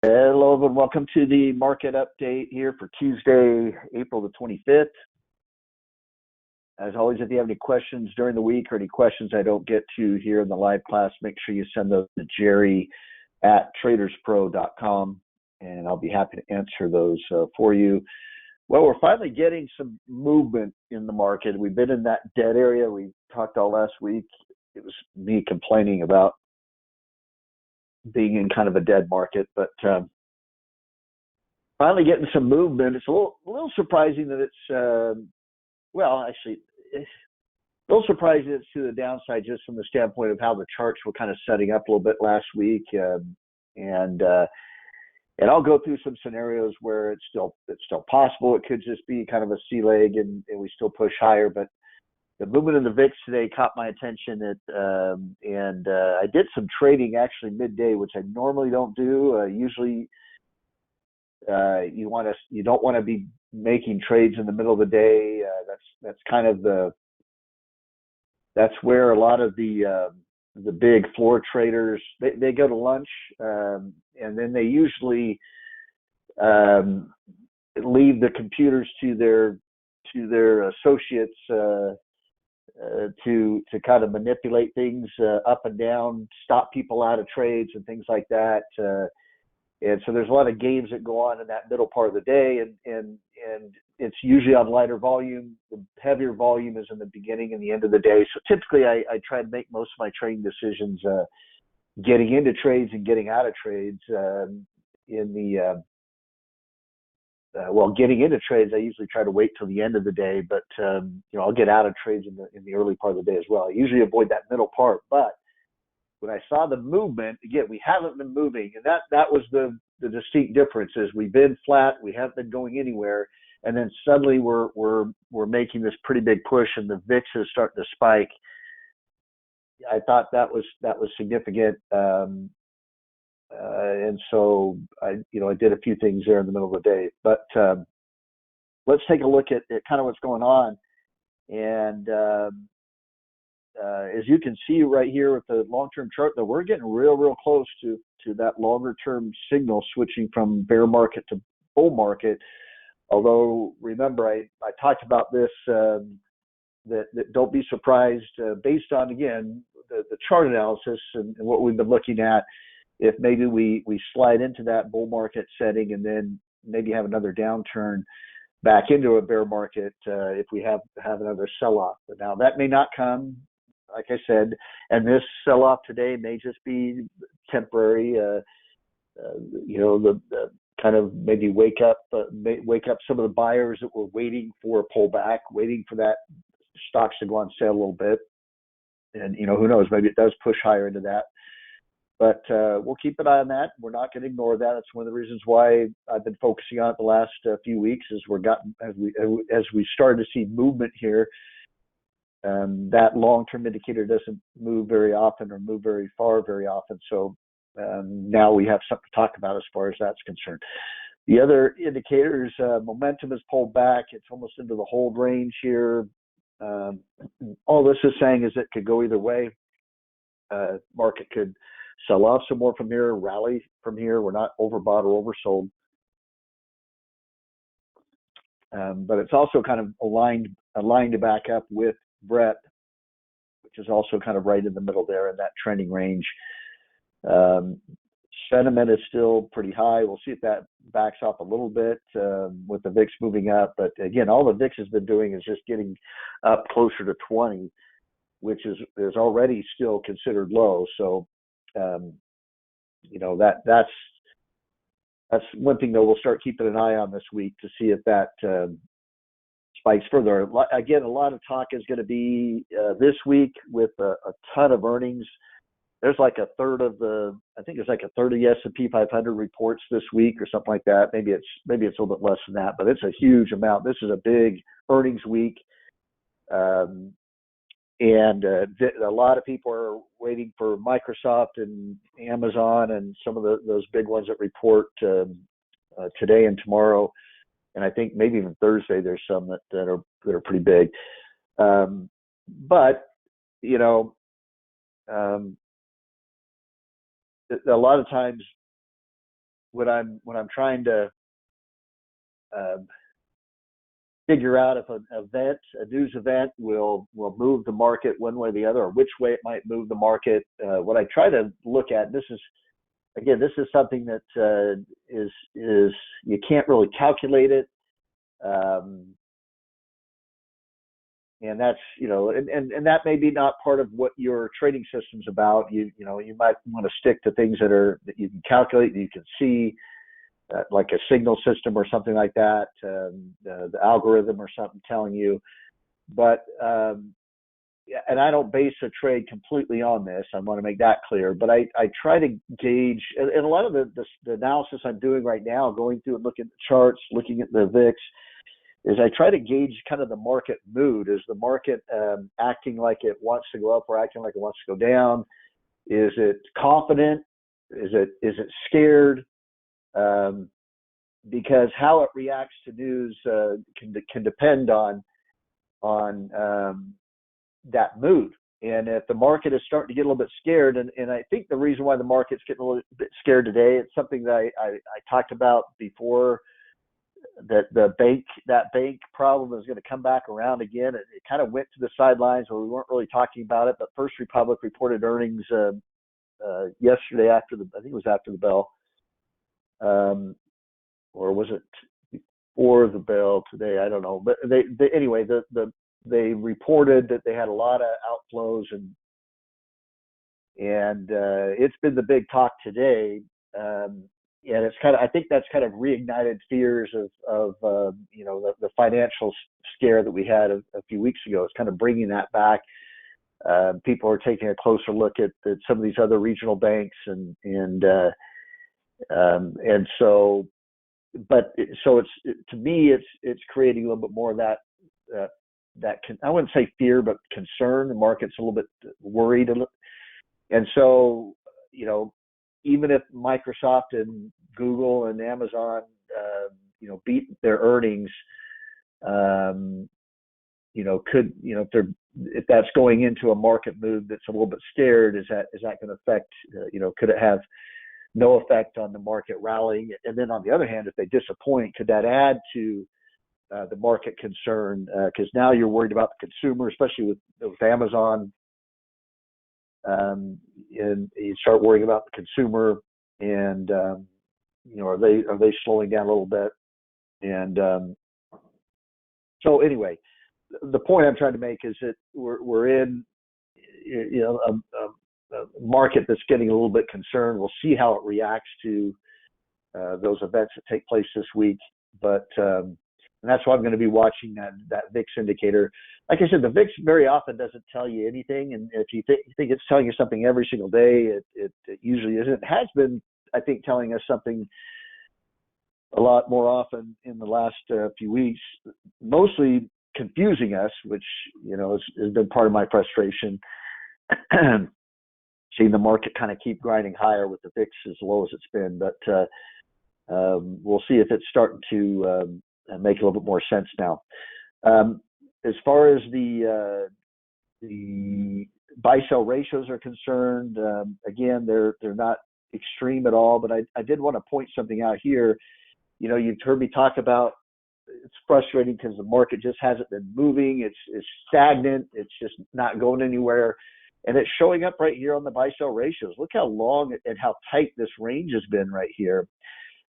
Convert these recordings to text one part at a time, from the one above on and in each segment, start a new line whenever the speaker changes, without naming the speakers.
Hello, everyone. Welcome to the market update here for Tuesday, April the 25th. As always, if you have any questions during the week or any questions I don't get to here in the live class, make sure you send those to Jerry at TradersPro.com, and I'll be happy to answer those for you. Well, we're finally getting some movement in the market. We've been in that dead area. We talked all last week. It was me complaining about being in kind of a dead market, but finally getting some movement. It's a little surprising that it's, actually, it's a little surprising it's to the downside just from the standpoint of how the charts were kind of setting up a little bit last week. And I'll go through some scenarios where it's still possible. It could just be kind of a sea leg and we still push higher, but the movement in the VIX today caught my attention. I did some trading actually midday, which I normally don't do. Usually, you don't want to be making trades in the middle of the day. That's kind of that's where a lot of the big floor traders they go to lunch, and then they usually leave the computers to their associates. To kind of manipulate things up and down, stop people out of trades and things like that. And so there's a lot of games that go on in that middle part of the day, and it's usually on lighter volume. The heavier volume is in the beginning and the end of the day. So typically I try to make most of my trading decisions getting into trades and getting out of trades. Getting into trades, I usually try to wait till the end of the day, but I'll get out of trades in the early part of the day as well. I usually avoid that middle part, but when I saw the movement, again, we haven't been moving, and that was the distinct difference. Is we've been flat, we haven't been going anywhere, and then suddenly we're making this pretty big push, and the VIX is starting to spike. I thought that was significant. And so I did a few things there in the middle of the day, but let's take a look at kind of what's going on. And as you can see right here with the long-term chart, that we're getting real close to that longer-term signal switching from bear market to bull market. Although remember, I talked about this, that don't be surprised based on, again, the chart analysis and what we've been looking at. If maybe we slide into that bull market setting and then maybe have another downturn back into a bear market if we have another sell-off. But now that may not come, like I said, and this sell-off today may just be temporary. The kind of maybe wake up some of the buyers that were waiting for a pullback, waiting for that stocks to go on sale a little bit. And who knows, maybe it does push higher into that. But we'll keep an eye on that. We're not going to ignore that. It's one of the reasons why I've been focusing on it the last few weeks. As we started to see movement here. That long-term indicator doesn't move very often or move very far very often. So now we have something to talk about as far as that's concerned. The other indicators, momentum has pulled back. It's almost into the hold range here. All this is saying is it could go either way. Market could sell off some more from here, rally from here. We're not overbought or oversold. But it's also kind of aligned to back up with Brett, which is also kind of right in the middle there in that trending range. Sentiment is still pretty high. We'll see if that backs off a little bit with the VIX moving up. But again, all the VIX has been doing is just getting up closer to 20, which is already still considered low. So that's one thing that we'll start keeping an eye on this week to see if that spikes further. Again, a lot of talk is going to be this week with a ton of earnings. There's like a third of the S&P 500 reports this week or something like that. Maybe it's a little bit less than that, but it's a huge amount. This is a big earnings week. And a lot of people are waiting for Microsoft and Amazon and some of those big ones that report today and tomorrow, and I think maybe even Thursday. There's some that are pretty big. But a lot of times when I'm trying to uh, figure out if an event, a news event, will move the market one way or the other, or which way it might move the market. What I try to look at, this is something that is you can't really calculate it, um, and that's and that may be not part of what your trading system's about. You might want to stick to things that you can calculate, that you can see, like a signal system or something like that, the algorithm or something telling you. But yeah, and I don't base a trade completely on this. I want to make that clear. But I try to gauge, and a lot of the analysis I'm doing right now, going through and looking at the charts, looking at the VIX, is I try to gauge kind of the market mood. Is the market acting like it wants to go up or acting like it wants to go down? Is it confident? Is it scared? Because how it reacts to news can depend on that mood. And if the market is starting to get a little bit scared, and I think the reason why the market's getting a little bit scared today, it's something that I talked about before, that that bank problem is going to come back around again. It kind of went to the sidelines where we weren't really talking about it, but First Republic reported earnings yesterday I think it was after the bell, or was it before the bell today? I don't know, but anyway, they reported that they had a lot of outflows, and it's been the big talk today. And I think that's kind of reignited fears of the financial scare that we had a few weeks ago. It's kind of bringing that back. People are taking a closer look at some of these other regional banks, and so, to me, it's creating a little bit more of that I wouldn't say fear, but concern. The market's a little bit worried, and so even if Microsoft and Google and Amazon beat their earnings, if that's going into a market move that's a little bit scared, is that going to affect? Could it have no effect on the market rallying? And then on the other hand, if they disappoint, could that add to the market concern? Because now you're worried about the consumer, especially with Amazon, and you start worrying about the consumer, and are they slowing down a little bit? And so anyway, the point I'm trying to make is that we're in a market that's getting a little bit concerned. We'll see how it reacts to those events that take place this week, but and that's why I'm going to be watching that VIX indicator. Like I said, the VIX very often doesn't tell you anything, and if you think it's telling you something every single day, it usually isn't. It has been, I think, telling us something a lot more often in the last few weeks, mostly confusing us, which has been part of my frustration. Seeing the market kind of keep grinding higher with the VIX as low as it's been, but we'll see if it's starting to make a little bit more sense now. As far as the buy-sell ratios are concerned, again, they're not extreme at all. But I did want to point something out here. You've heard me talk about, it's frustrating because the market just hasn't been moving. It's stagnant. It's just not going anywhere. And it's showing up right here on the buy-sell ratios. Look how long and how tight this range has been right here.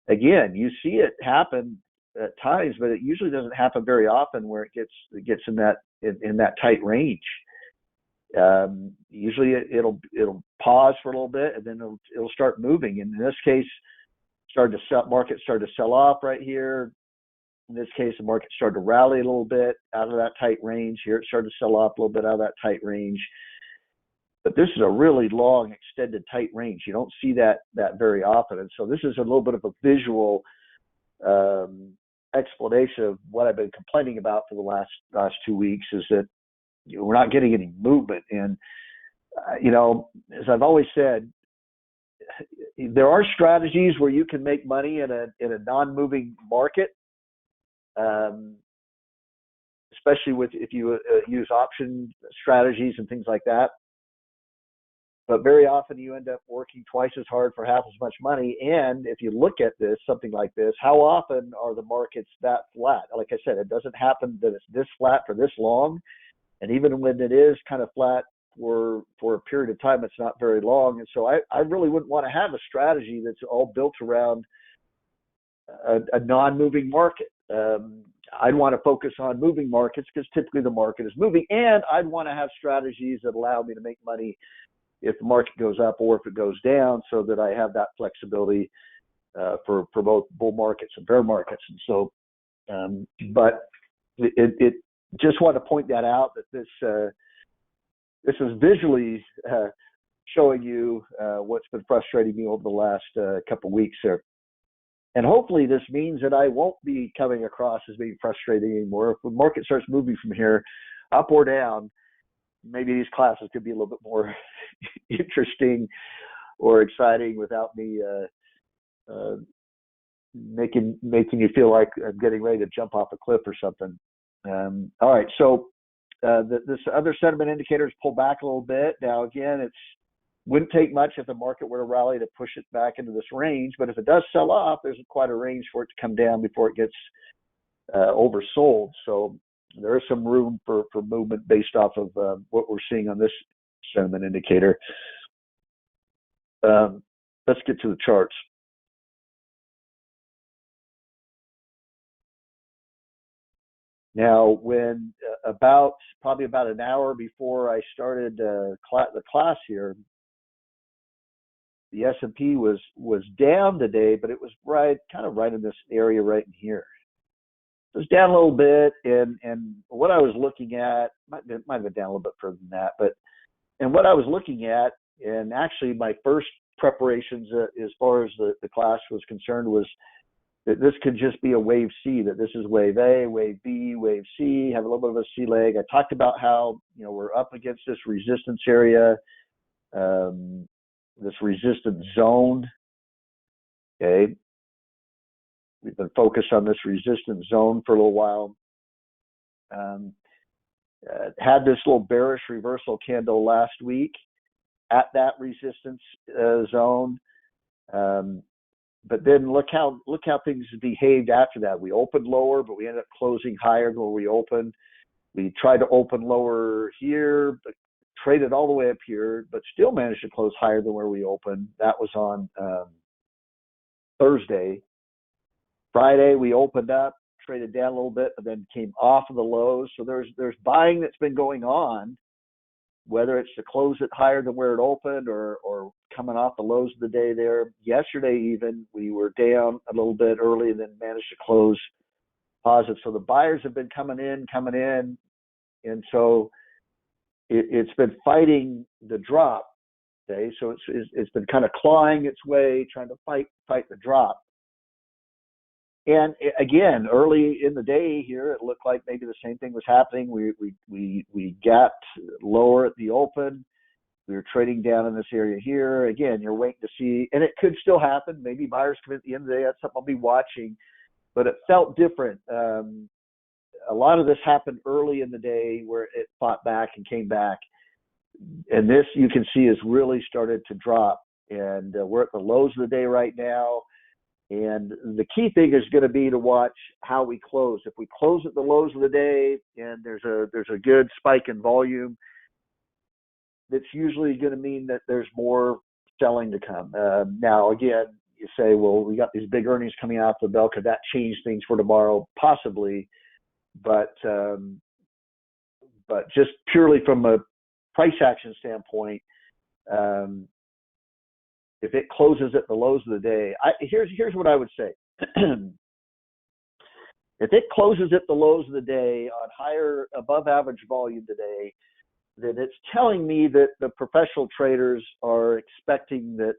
Again, you see it happen at times, but it usually doesn't happen very often where it gets in that tight range. Usually it'll pause for a little bit, and then it'll start moving. And in this case, market started to sell off right here. In this case, the market started to rally a little bit out of that tight range. Here it started to sell off a little bit out of that tight range. But this is a really long, extended, tight range. You don't see that very often. And so this is a little bit of a visual explanation of what I've been complaining about for the last 2 weeks, is that we're not getting any movement. And, as I've always said, there are strategies where you can make money in a non-moving market, especially if you use option strategies and things like that. but very often you end up working twice as hard for half as much money. And if you look at this, something like this, how often are the markets that flat? Like I said, it doesn't happen that it's this flat for this long. And even when it is kind of flat for a period of time, it's not very long. And so I really wouldn't want to have a strategy that's all built around a non-moving market. I'd want to focus on moving markets because typically the market is moving, and I'd want to have strategies that allow me to make money if the market goes up or if it goes down, so that I have that flexibility for both bull markets and bear markets. And so, but it just want to point that out, that this is visually showing you what's been frustrating me over the last couple of weeks here. And hopefully this means that I won't be coming across as being frustrating anymore. If the market starts moving from here up or down, maybe these classes could be a little bit more interesting or exciting without me making you feel like I'm getting ready to jump off a cliff or something. All right, so this other sentiment indicators pull back a little bit. Now, again, it wouldn't take much if the market were to rally to push it back into this range, but if it does sell off, there's quite a range for it to come down before it gets oversold. So there is some room for movement based off of what we're seeing on this sentiment indicator. Let's get to the charts. Now, when probably about an hour before I started the class here, the S&P was down today, but it was kind of right in this area right in here. It was down a little bit, and what I was looking at might have been down a little bit further than that, and what I was looking at, and actually my first preparations as far as the class was concerned, was that this could just be a wave C, that this is wave A, wave B, wave C, have a little bit of a C leg. I talked about how, we're up against this resistance area, this resistance zone. Okay. We've been focused on this resistance zone for a little while. Had this little bearish reversal candle last week at that resistance zone. But then look how things behaved after that. We opened lower, but we ended up closing higher than where we opened. We tried to open lower here, but traded all the way up here, but still managed to close higher than where we opened. That was on Thursday. Friday, we opened up, traded down a little bit, but then came off of the lows. So there's buying that's been going on, whether it's to close it higher than where it opened or coming off the lows of the day there. Yesterday even, we were down a little bit early and then managed to close positive. So the buyers have been coming in, and so it's been fighting the drop. Okay, so it's been kind of clawing its way, trying to fight the drop. And again, early in the day here, it looked like maybe the same thing was happening. We gapped lower at the open. We were trading down in this area here. Again, you're waiting to see, and it could still happen. Maybe buyers come in at the end of the day. That's something I'll be watching. But it felt different. A lot of this happened early in the day where it fought back and came back. And this, you can see, has really started to drop. And we're at the lows of the day right now. And the key thing is going to be to watch how we close. If we close at the lows of the day and there's a good spike in volume, that's usually going to mean that there's more selling to come. Now, again, you say, well, we got these big earnings coming out the bell. Could that change things for tomorrow? Possibly. But just purely from a price action standpoint, if it closes at the lows of the day, here's what I would say. If it closes at the lows of the day on higher, above average volume today, then it's telling me that the professional traders are expecting that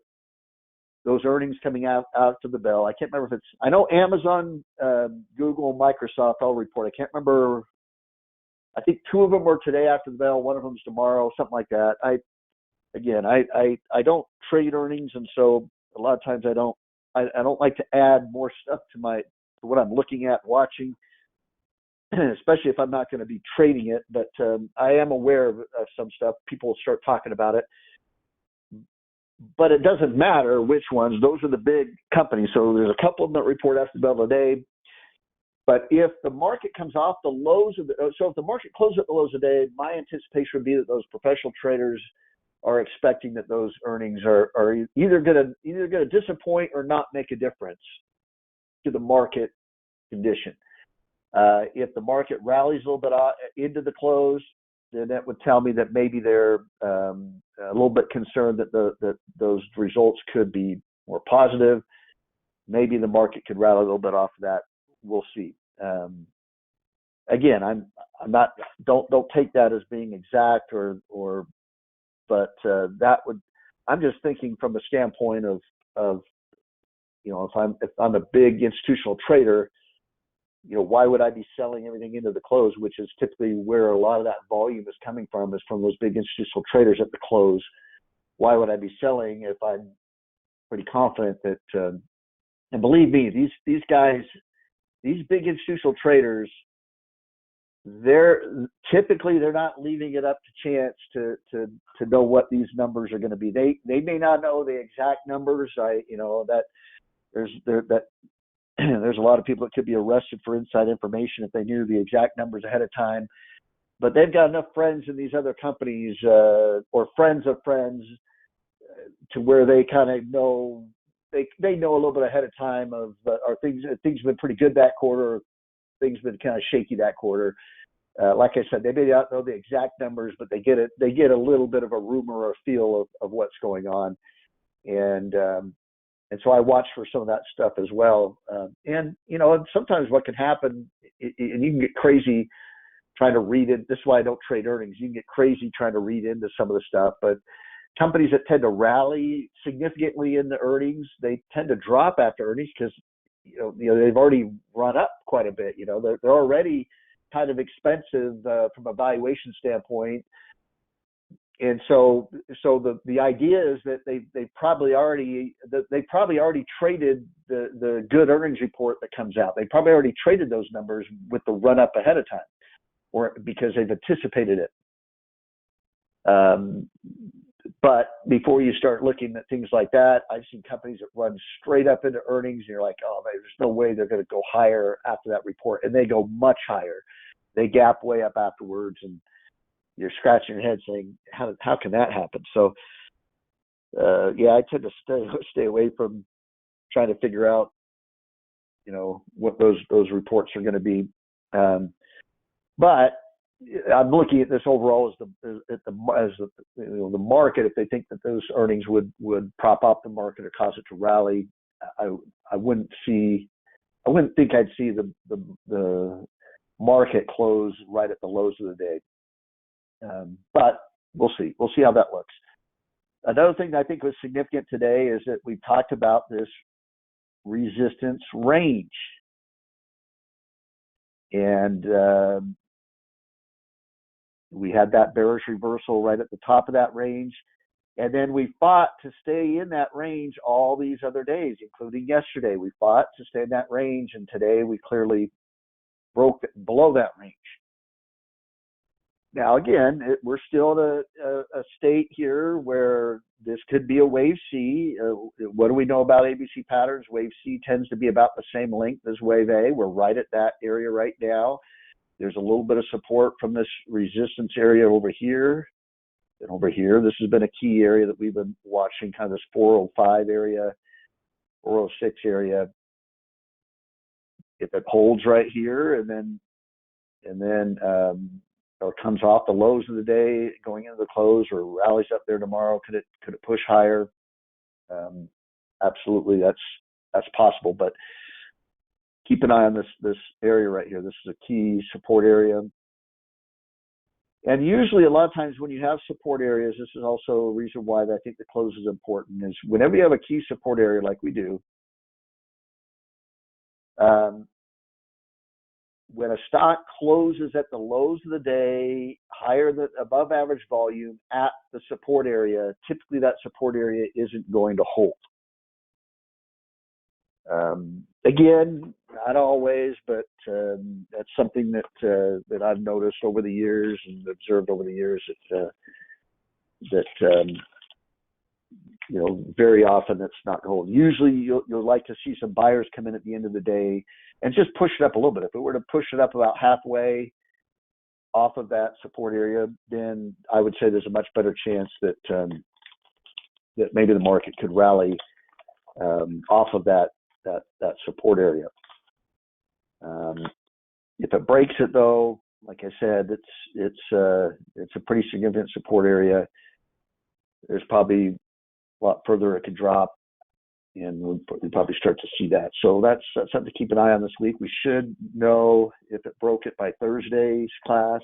those earnings coming out to the bell. I can't remember if I know Amazon, Google, Microsoft all report. I can't remember. I think two of them were today after the bell. One of them's tomorrow, something like that. I don't trade earnings, and so a lot of times I don't like to add more stuff to what I'm looking at, watching, especially if I'm not going to be trading it. But I am aware of some stuff. People start talking about it. but it doesn't matter which ones. Those are the big companies. So there's a couple of them that report after the bell today. But if the market comes off the lows of so if the market closes at the lows of the day, my anticipation would be that those professional traders are expecting that those earnings are either going to disappoint or not make a difference to the market condition. If the market rallies a little bit into the close, then that would tell me that maybe they're a little bit concerned that those results could be more positive. Maybe the market could rally a little bit off of that. We'll see. Again, I'm not. Don't take that as being exact but that would. I'm just thinking from a standpoint of if I'm a big institutional trader, why would I be selling everything into the close, which is typically where a lot of that volume is coming from, is from those big institutional traders at the close. Why would I be selling if I'm pretty confident that, and believe me, these guys, these big institutional traders, they're not leaving it up to chance to know what these numbers are going to be. They may not know the exact numbers. There's a lot of people that could be arrested for inside information if they knew the exact numbers ahead of time. But they've got enough friends in these other companies or friends of friends to where they kind of know they know a little bit ahead of time of are things have been pretty good that quarter, or things have been kind of shaky that quarter. Like I said, they may not know the exact numbers, but they get a little bit of a rumor or a feel of what's going on, and so I watch for some of that stuff as well. And sometimes what can happen, and you can get crazy trying to read it. This is why I don't trade earnings. You can get crazy trying to read into some of the stuff, but companies that tend to rally significantly in the earnings, they tend to drop after earnings because they've already run up quite a bit. They're already kind of expensive from a valuation standpoint, and so the idea is that they probably already traded the good earnings report that comes out. They probably already traded those numbers with the run up ahead of time, or because they've anticipated it. But before you start looking at things like that, I've seen companies that run straight up into earnings, and you're like, oh, there's no way they're going to go higher after that report, and they go much higher. They gap way up afterwards, and you're scratching your head saying, how can that happen? So, I tend to stay away from trying to figure out, what those reports are going to be. But I'm looking at this overall as the market. If they think that those earnings would prop up the market or cause it to rally, I wouldn't think I'd see the market close right at the lows of the day. But we'll see. We'll see how that looks. Another thing that I think was significant today is that we talked about this resistance range, and we had that bearish reversal right at the top of that range, and then we fought to stay in that range all these other days, including yesterday. We fought to stay in that range, and today we clearly broke below that range. Now, again, we're still in a state here where this could be a wave C. What do we know about ABC patterns? Wave C tends to be about the same length as wave A. We're right at that area right now. There's a little bit of support from this resistance area over here and over here. This has been a key area that we've been watching, kind of this 405 area, 406 area. If it holds right here and then or comes off the lows of the day going into the close, or rallies up there tomorrow, could it push higher? Absolutely, that's possible. But keep an eye on this area right here. This is a key support area. And usually, a lot of times when you have support areas, this is also a reason why I think the close is important, is whenever you have a key support area like we do, when a stock closes at the lows of the day, higher than above average volume at the support area, typically that support area isn't going to hold. Again, not always, but that's something that I've noticed over the years and observed over the years that very often it's not holding. Usually you'll like to see some buyers come in at the end of the day and just push it up a little bit. If it were to push it up about halfway off of that support area, then I would say there's a much better chance that that maybe the market could rally off of that support area. If it breaks it, though, like I said, it's a pretty significant support area. There's probably a lot further it could drop, and we'll probably start to see that. So that's something to keep an eye on this week. We should know if it broke it by Thursday's class.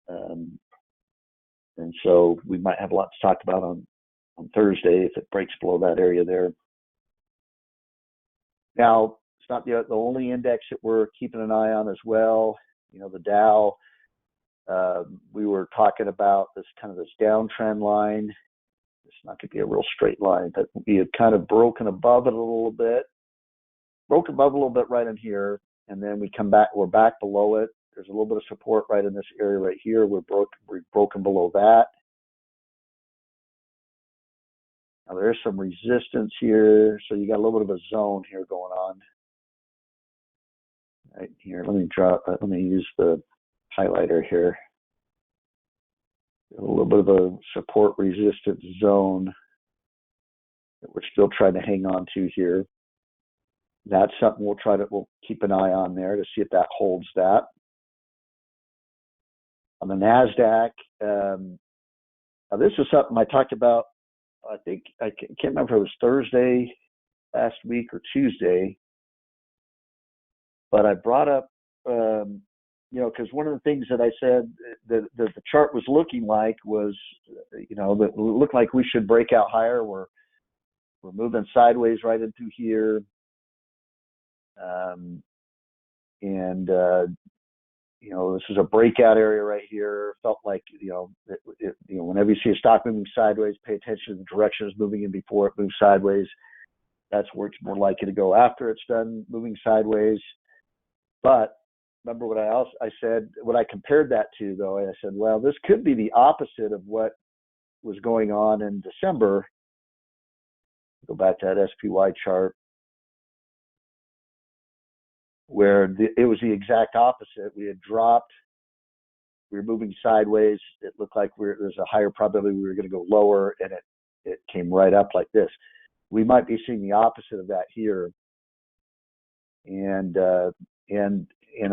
And so we might have a lot to talk about on Thursday if it breaks below that area there. Now, it's not the only index that we're keeping an eye on as well. The Dow, we were talking about this downtrend line. It's not going to be a real straight line, but we have kind of broken above it a little bit. Broke above a little bit right in here, and then we come back. We're back below it. There's a little bit of support right in this area right here. We've broken below that. Now there's some resistance here, so you got a little bit of a zone here going on. Right here, let me use the highlighter here. A little bit of a support resistance zone that we're still trying to hang on to here. That's something we'll keep an eye on there to see if that holds that. On the NASDAQ, now this is something I talked about, I think, I can't remember if it was Thursday last week or Tuesday, but I brought up, because one of the things that I said that the chart was looking like was, that it looked like we should break out higher. We're moving sideways right into here. This is a breakout area right here. Felt like, whenever you see a stock moving sideways, pay attention to the direction it's moving in before it moves sideways. That's where it's more likely to go after it's done moving sideways. But remember what I said, what I compared that to, though, I said, well, this could be the opposite of what was going on in December. Go back to that SPY chart, where it was the exact opposite. We had dropped, we were moving sideways. It looked like there's a higher probability we were going to go lower, and it came right up like this. We might be seeing the opposite of that here. And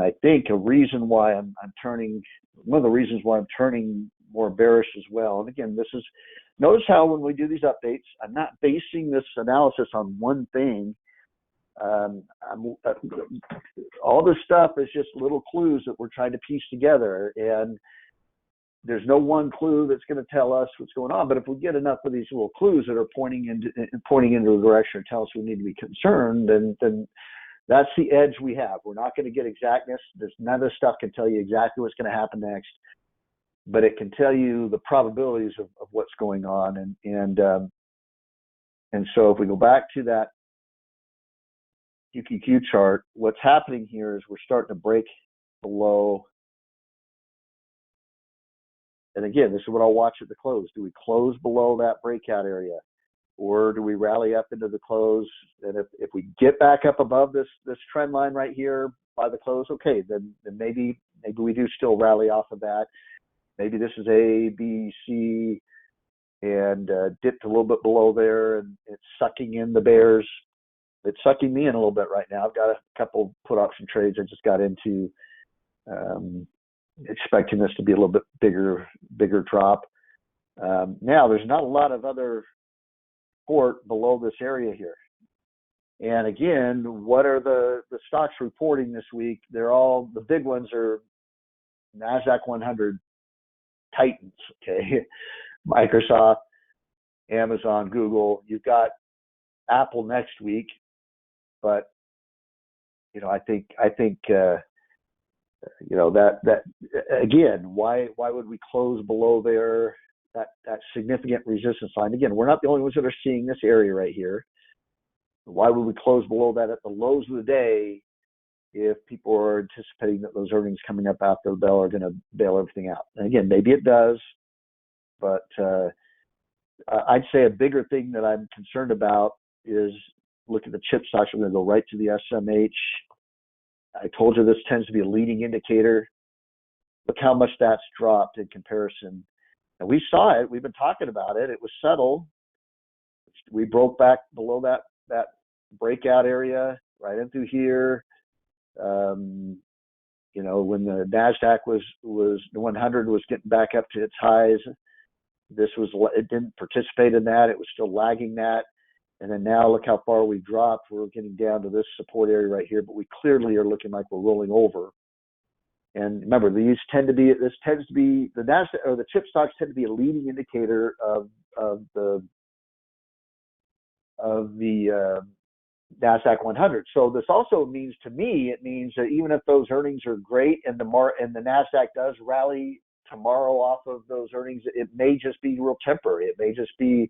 I think one of the reasons why I'm turning more bearish as well. And again, notice how when we do these updates, I'm not basing this analysis on one thing. All this stuff is just little clues that we're trying to piece together, and there's no one clue that's going to tell us what's going on. But if we get enough of these little clues that are pointing into a direction or tell us we need to be concerned, then that's the edge we have. We're not going to get exactness. None of this stuff can tell you exactly what's going to happen next, but it can tell you the probabilities of what's going on. And so if we go back to that QQQ chart, what's happening here is we're starting to break below. And again, this is what I'll watch at the close. Do we close below that breakout area, or do we rally up into the close? And if we get back up above this trend line right here by the close, okay, then maybe we do still rally off of that. Maybe this is A, B, C, and dipped a little bit below there, and it's sucking in the bears. It's sucking me in a little bit right now. I've got a couple put option trades I just got into, expecting this to be a little bit bigger drop. Now, there's not a lot of other support below this area here. And again, what are the stocks reporting this week? They're all, the big ones are NASDAQ 100 titans, okay? Microsoft, Amazon, Google. You've got Apple next week, but I think that again, why would we close below there? That significant resistance line. Again, we're not the only ones that are seeing this area right here. Why would we close below that at the lows of the day if people are anticipating that those earnings coming up after the bell are going to bail everything out? And again, maybe it does, but I'd say a bigger thing that I'm concerned about is look at the chip stocks. I'm going to go right to the SMH. I told you this tends to be a leading indicator. Look how much that's dropped in comparison. And we saw it. We've been talking about it. It was settled. We broke back below that breakout area right in through here. You know, when the NASDAQ was the 100 was getting back up to its highs, it didn't participate in that. It was still lagging that. And then now look how far we dropped. We're getting down to this support area right here, but we clearly are looking like we're rolling over. And remember, this tends to be the NASDAQ or the chip stocks tend to be a leading indicator of the NASDAQ 100. So this also means, to me, it means that even if those earnings are great and the NASDAQ does rally tomorrow off of those earnings, it may just be real temporary. It may just be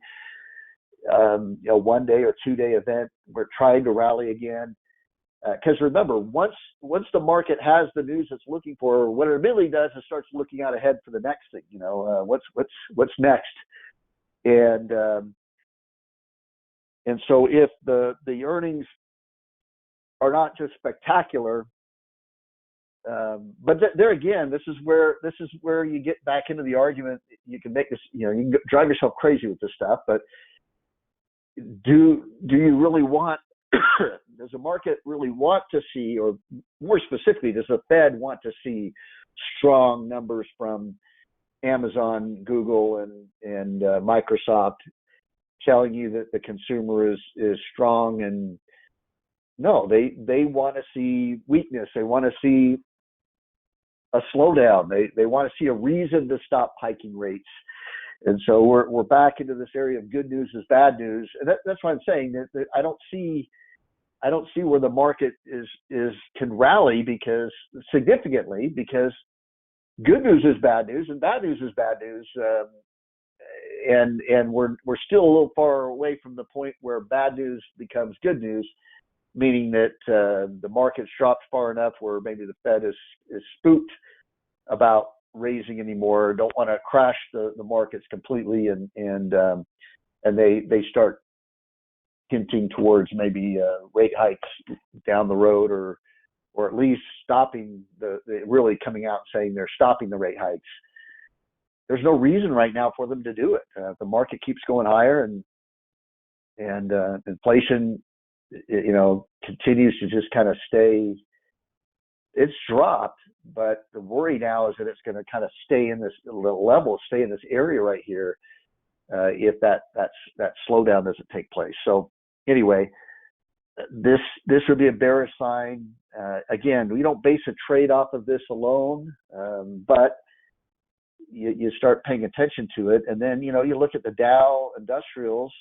1 day or 2 day event. We're trying to rally again. Because remember, once the market has the news it's looking for, what it really does is starts looking out ahead for the next thing. What's next, and so if the earnings are not just spectacular, but there again, this is where you get back into the argument. You can make this, you can drive yourself crazy with this stuff, but do you really want? Does the market really want to see, or more specifically, does the Fed want to see strong numbers from Amazon, Google, and Microsoft telling you that the consumer is strong? And no, they want to see weakness. They want to see a slowdown. They want to see a reason to stop hiking rates. And so we're back into this area of good news is bad news, and that's why I'm saying that I don't see where the market can rally significantly, because good news is bad news and bad news is bad news, and we're still a little far away from the point where bad news becomes good news, meaning that the market's dropped far enough where maybe the Fed is spooked about raising anymore, don't want to crash the markets completely, and they start hinting towards maybe rate hikes down the road, or at least stopping really coming out and saying they're stopping the rate hikes. There's no reason right now for them to do it. The market keeps going higher, and inflation, continues to just kind of stay. It's dropped, but the worry now is that it's going to kind of stay in this level, stay in this area right here, if that slowdown doesn't take place. So anyway, this would be a bearish sign. Again, we don't base a trade off of this alone, but you start paying attention to it, and then you look at the Dow Industrials.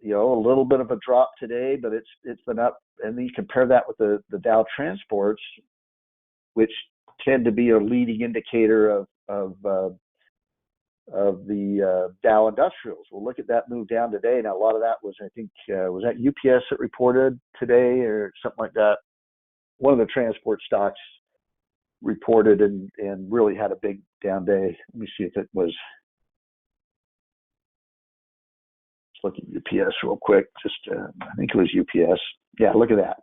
A little bit of a drop today, but it's been up, and then you compare that with the Dow Transports, which tend to be a leading indicator of the Dow Industrials. We'll look at that move down today. Now, a lot of that was, I think, was that UPS that reported today or something like that? One of the transport stocks reported and really had a big down day. Let me see if it was. Let's look at UPS real quick. I think it was UPS. Yeah, look at that.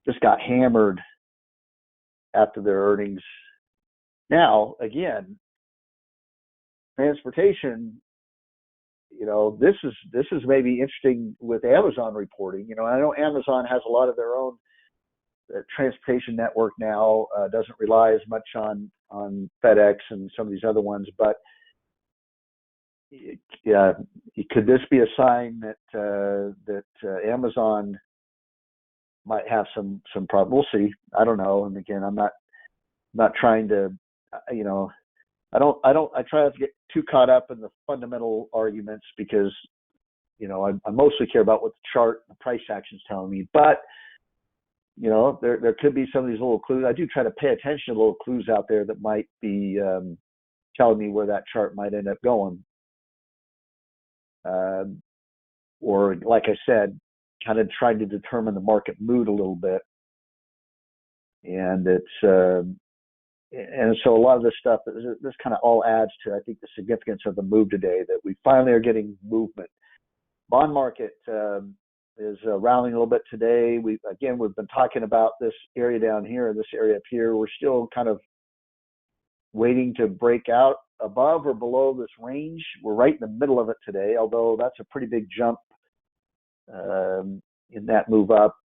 Just got hammered after their earnings. Now, again, transportation, this is maybe interesting with Amazon reporting. I know Amazon has a lot of their own transportation network now, doesn't rely as much on FedEx and some of these other ones, but could this be a sign that Amazon might have some problem? We'll see. I don't know. And again, I'm not trying to, I try not to get too caught up in the fundamental arguments, because, I mostly care about what the chart, the price action is telling me. But, there could be some of these little clues. I do try to pay attention to little clues out there that might be telling me where that chart might end up going. Or, like I said, kind of trying to determine the market mood a little bit. And and so a lot of this stuff, this kind of all adds to, I think, the significance of the move today, that we finally are getting movement. Bond market is rallying a little bit today. We've been talking about this area down here, this area up here. We're still kind of waiting to break out above or below this range. We're right in the middle of it today, although that's a pretty big jump in that move up.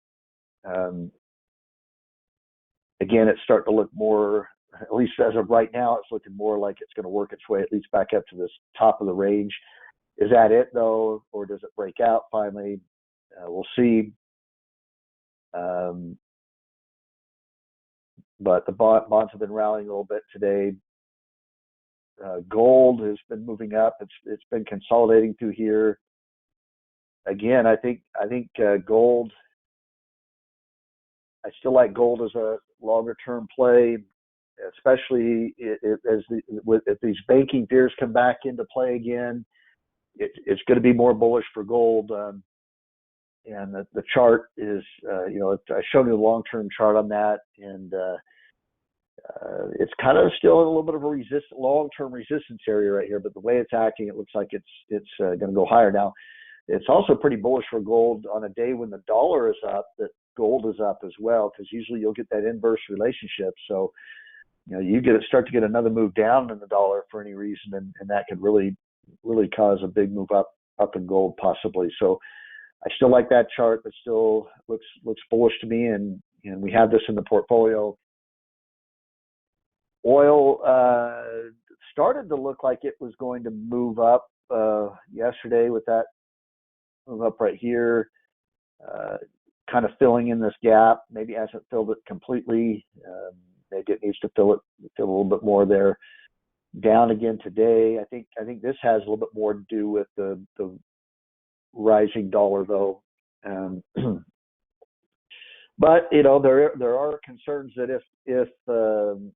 Again, it's starting to look more, at least as of right now, it's looking more like it's going to work its way at least back up to this top of the range. Is that it, though, or does it break out finally? We'll see. But the bonds have been rallying a little bit today. Gold has been moving up. It's been consolidating through here. Again, I think gold. I still like gold as a longer-term play, especially if these banking fears come back into play again. It's going to be more bullish for gold. And the chart is, I showed you the long-term chart on that, and it's kind of still in a little bit of a long-term resistance area right here. But the way it's acting, it looks like it's going to go higher now. It's also pretty bullish for gold on a day when the dollar is up, that gold is up as well, because usually you'll get that inverse relationship. So, you start to get another move down in the dollar for any reason, and that could really cause a big move up in gold possibly. So I still like that chart, but still looks bullish to me, and we have this in the portfolio. Oil started to look like it was going to move up yesterday with that move up right here, kind of filling in this gap. Maybe hasn't filled it completely. Maybe it needs to fill a little bit more there. Down again today. I think this has a little bit more to do with the rising dollar, though. But there are concerns that if the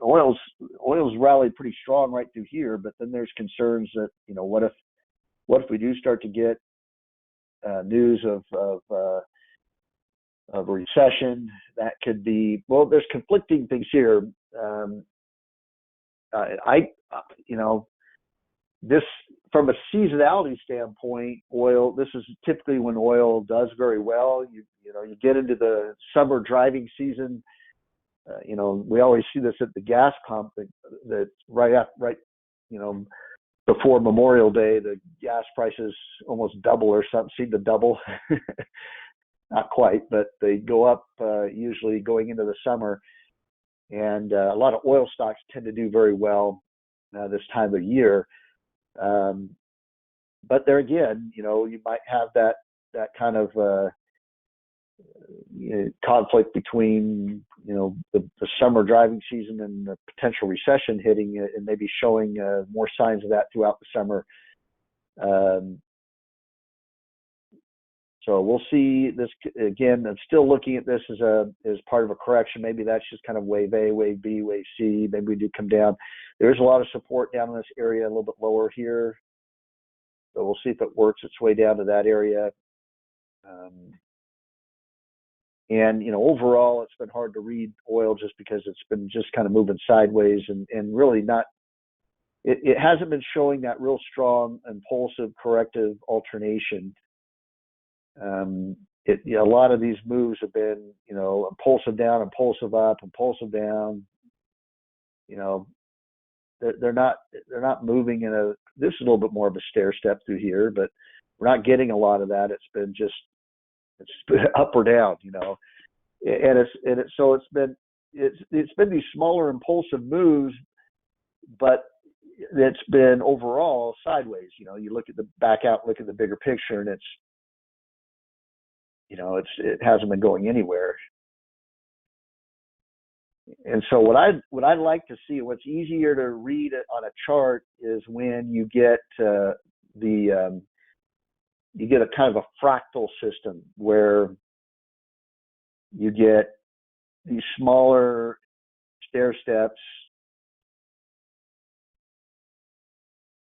oil's rallied pretty strong right through here, but then there's concerns that what if we do start to get news of a recession? That could be, there's conflicting things here. This, from a seasonality standpoint, oil, this is typically when oil does very well. You get into the summer driving season. We always see this at the gas pump, that before Memorial Day, the gas prices almost double or something, seem to double. Not quite, but they go up usually going into the summer. And a lot of oil stocks tend to do very well this time of year. But there again, you might have that kind of conflict between the summer driving season and the potential recession hitting, and maybe showing more signs of that throughout the summer. So we'll see this again. I'm still looking at this as part of a correction. Maybe that's just kind of wave A, wave B, wave C. Maybe we do come down. There's a lot of support down in this area, a little bit lower here. So we'll see if it works its way down to that area. And overall, it's been hard to read oil just because it's been just kind of moving sideways and really not. It hasn't been showing that real strong impulsive corrective alternation. A lot of these moves have been, impulsive down, impulsive up, impulsive down. They're not moving this is a little bit more of a stair step through here, but we're not getting a lot of that. It's been up or down, so it's been these smaller impulsive moves, but it's been overall sideways. You look at look at the bigger picture, and it hasn't been going anywhere. And so what I'd like to see, what's easier to read on a chart, is when you get you get a kind of a fractal system where you get these smaller stair steps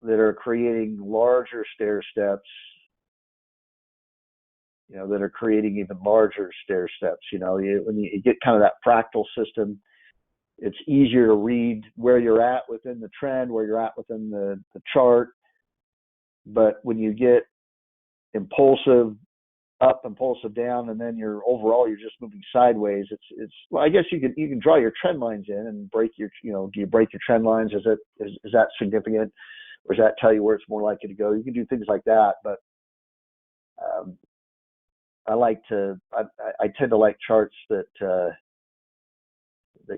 that are creating larger stair steps, that are creating even larger stair steps. When you get kind of that fractal system, it's easier to read where you're at within the trend, where you're at within the chart. But when you get impulsive up, impulsive down, and then you're just moving sideways, it's well, I guess you can draw your trend lines in and break your, do you break your trend lines? Is that significant, or does that tell you where it's more likely to go? You can do things like that, but I tend to like charts that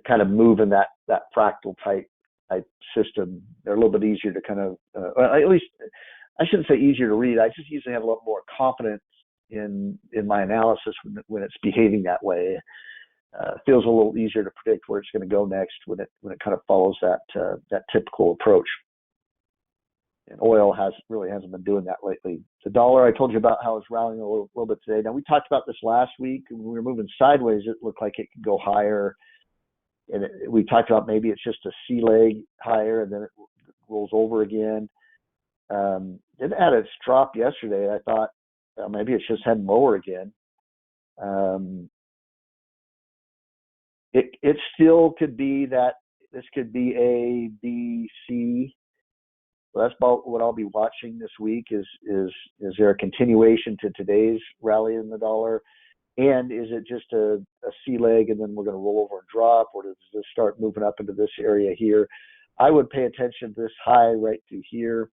kind of move in that fractal type system. They're a little bit easier to kind of, well, at least I shouldn't say easier to read. I just usually have a lot more confidence in my analysis when it's behaving that way. It feels a little easier to predict where it's going to go next when it kind of follows that typical approach. And oil really hasn't been doing that lately. The dollar, I told you about how it's rallying a little bit today. Now, we talked about this last week. When we were moving sideways, it looked like it could go higher. And we talked about maybe it's just a C leg higher, and then it rolls over again. It had its drop yesterday. I thought maybe it's just heading lower again. It still could be that this could be A, B, C. So that's about what I'll be watching this week. Is there a continuation to today's rally in the dollar? And is it just a C leg and then we're going to roll over and drop, or does this start moving up into this area here? I would pay attention to this high right through here.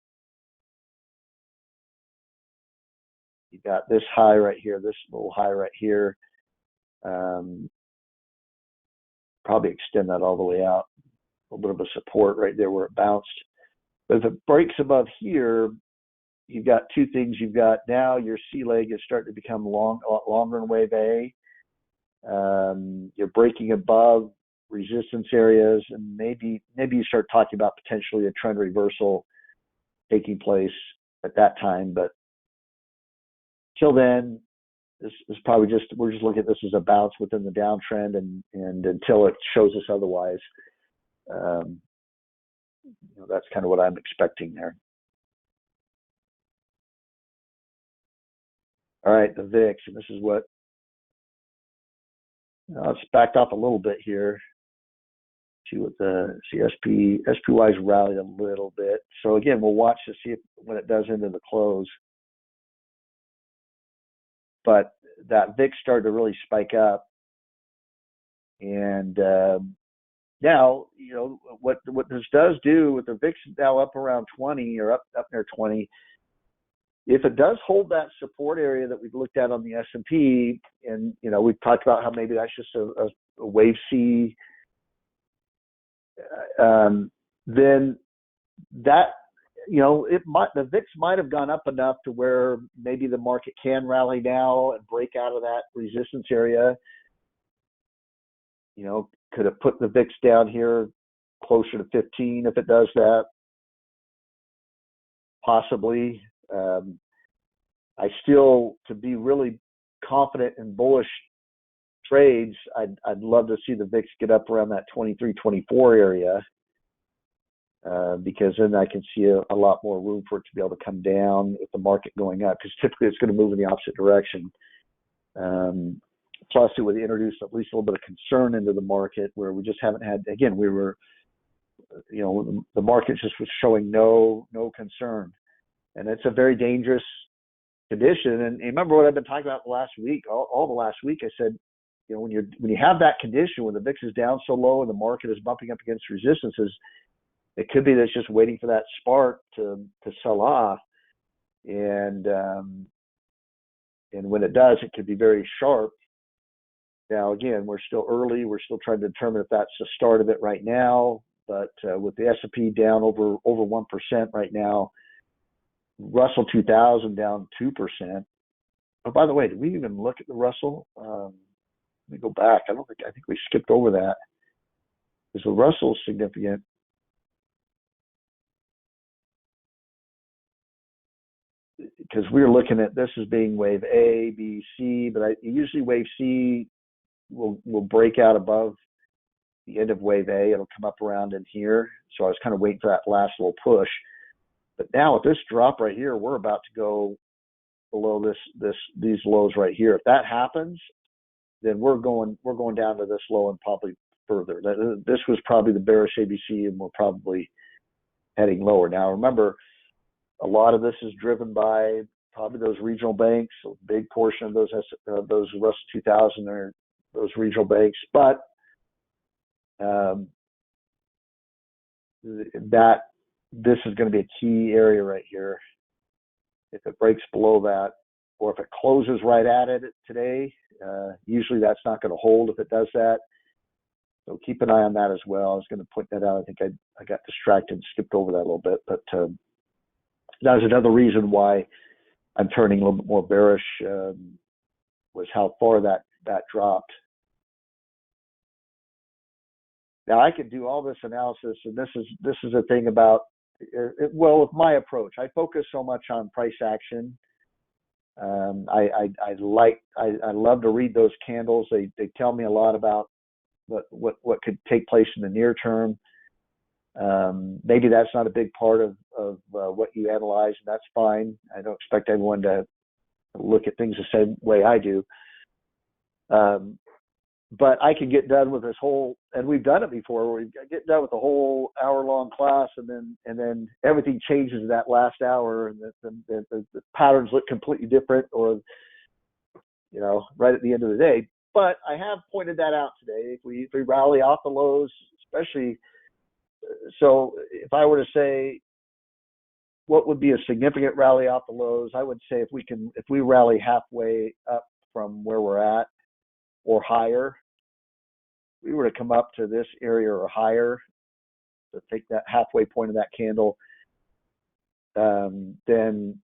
You got this high right here, this little high right here. Probably extend that all the way out. A little bit of a support right there where it bounced. But if it breaks above here, you've got two things. You've got now your C leg is starting to become a lot longer in wave A. You're breaking above resistance areas, and maybe you start talking about potentially a trend reversal taking place at that time. But till then, this is probably we're just looking at this as a bounce within the downtrend, and until it shows us otherwise, that's kind of what I'm expecting there. All right, the VIX, and this is what it's backed off a little bit here. See what the SPY's rallied a little bit. So again, we'll watch to see when it does into the close. But that VIX started to really spike up, and now what this does do with the VIX now up around 20 or up near 20. If it does hold that support area that we've looked at on the S&P, and we've talked about how maybe that's just a wave C, then that the VIX might have gone up enough to where maybe the market can rally now and break out of that resistance area. Could have put the VIX down here closer to 15 if it does that. Possibly. I still, to be really confident in bullish trades, I'd love to see the VIX get up around that 23, 24 area, because then I can see a lot more room for it to be able to come down with the market going up, because typically it's going to move in the opposite direction. Plus, it would introduce at least a little bit of concern into the market, where we just haven't had. Again, we were, the market just was showing no concern, and it's a very dangerous condition. And remember what I've been talking about last week, all the last week. I said, when you have that condition, when the VIX is down so low and the market is bumping up against resistances, it could be that it's just waiting for that spark to sell off, and when it does, it could be very sharp. Now, again, we're still early. We're still trying to determine if that's the start of it right now. But with the S&P down over 1% right now, Russell 2000 down 2%. Oh, by the way, did we even look at the Russell? Let me go back. I think we skipped over that, because the Russell is significant. Because we're looking at this as being wave A, B, C, but usually wave C will break out above the end of wave A. It'll come up around in here. So I was kind of waiting for that last little push. But now with this drop right here, we're about to go below these lows right here. If that happens, then we're going down to this low and probably further. This was probably the bearish ABC, and we're probably heading lower. Now, remember, a lot of this is driven by probably those regional banks. A big portion of those Russell 2000 are those regional banks, but that this is going to be a key area right here. If it breaks below that, or if it closes right at it today, usually that's not going to hold if it does that. So keep an eye on that as well. I was going to point that out. I think I got distracted and skipped over that a little bit, but that was another reason why I'm turning a little bit more bearish, was how far that dropped. Now I could do all this analysis, and this is a thing about, well, with my approach, I focus so much on price action. I love to read those candles. They tell me a lot about what could take place in the near term. Maybe that's not a big part of what you analyze, and that's fine. I don't expect everyone to look at things the same way I do. But I can get done with this whole, and we've done it before, where we get done with the whole hour-long class, and then everything changes in that last hour, and the patterns look completely different, or right at the end of the day. But I have pointed that out today. If we rally off the lows, especially, so if I were to say what would be a significant rally off the lows, I would say if we rally halfway up from where we're at or higher, we were to come up to this area or higher, to take that halfway point of that candle, then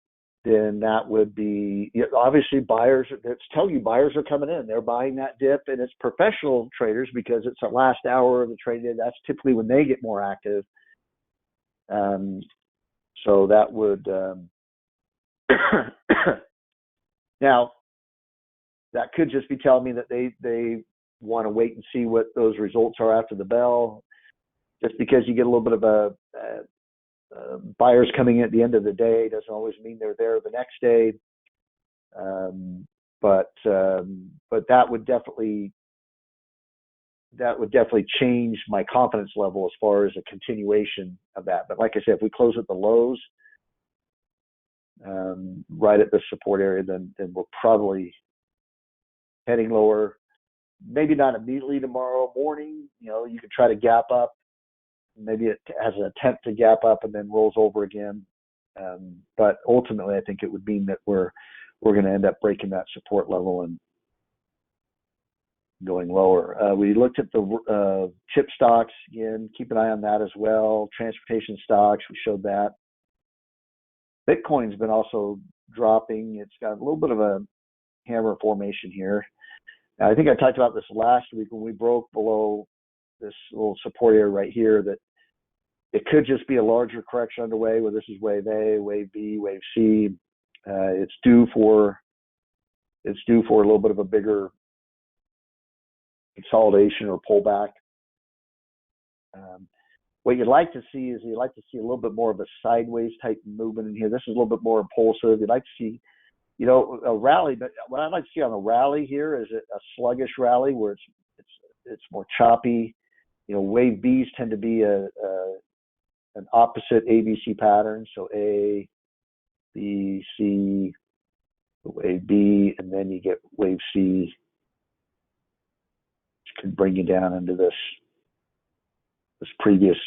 that would be, obviously buyers, it's telling you buyers are coming in. They're buying that dip, and it's professional traders because it's the last hour of the trade day. That's typically when they get more active. So that would, now, that could just be telling me that they want to wait and see what those results are after the bell. Just because you get a little bit of buyers coming in at the end of the day doesn't always mean they're there the next day. But that would definitely change my confidence level as far as a continuation of that. But like I said, if we close at the lows, right at the support area, then we're probably heading lower. Maybe not immediately tomorrow morning. You could try to gap up. Maybe it has an attempt to gap up and then rolls over again. But ultimately, I think it would mean that we're going to end up breaking that support level and going lower. We looked at the chip stocks again. Keep an eye on that as well. Transportation stocks, we showed that. Bitcoin's been also dropping. It's got a little bit of a hammer formation here. Now, I think I talked about this last week when we broke below this little support area right here, that it could just be a larger correction underway, where this is wave A, wave B, wave C. It's due for a little bit of a bigger consolidation or pullback. What you'd like to see is a little bit more of a sideways type movement in here. This is a little bit more impulsive. You'd like to see, a rally, but what I'd like to see on a rally here is a sluggish rally where it's more choppy. Wave Bs tend to be an opposite ABC pattern. So A, B, C, wave B, and then you get wave C, which can bring you down into this previous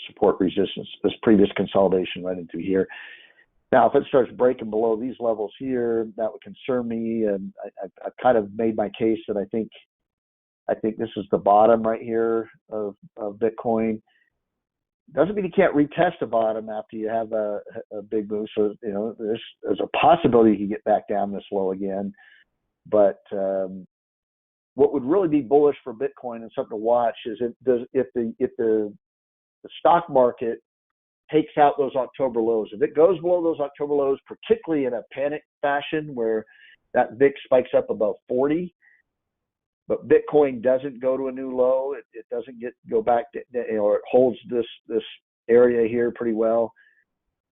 support resistance, this previous consolidation right into here. Now, if it starts breaking below these levels here, that would concern me. And I've kind of made my case that I think this is the bottom right here of Bitcoin. Doesn't mean you can't retest the bottom after you have a big move. So, there's a possibility you can get back down this low again. But what would really be bullish for Bitcoin and something to watch is if the stock market takes out those October lows. If it goes below those October lows, particularly in a panic fashion where that VIX spikes up above 40, but Bitcoin doesn't go to a new low, it doesn't go back to, it holds this area here pretty well,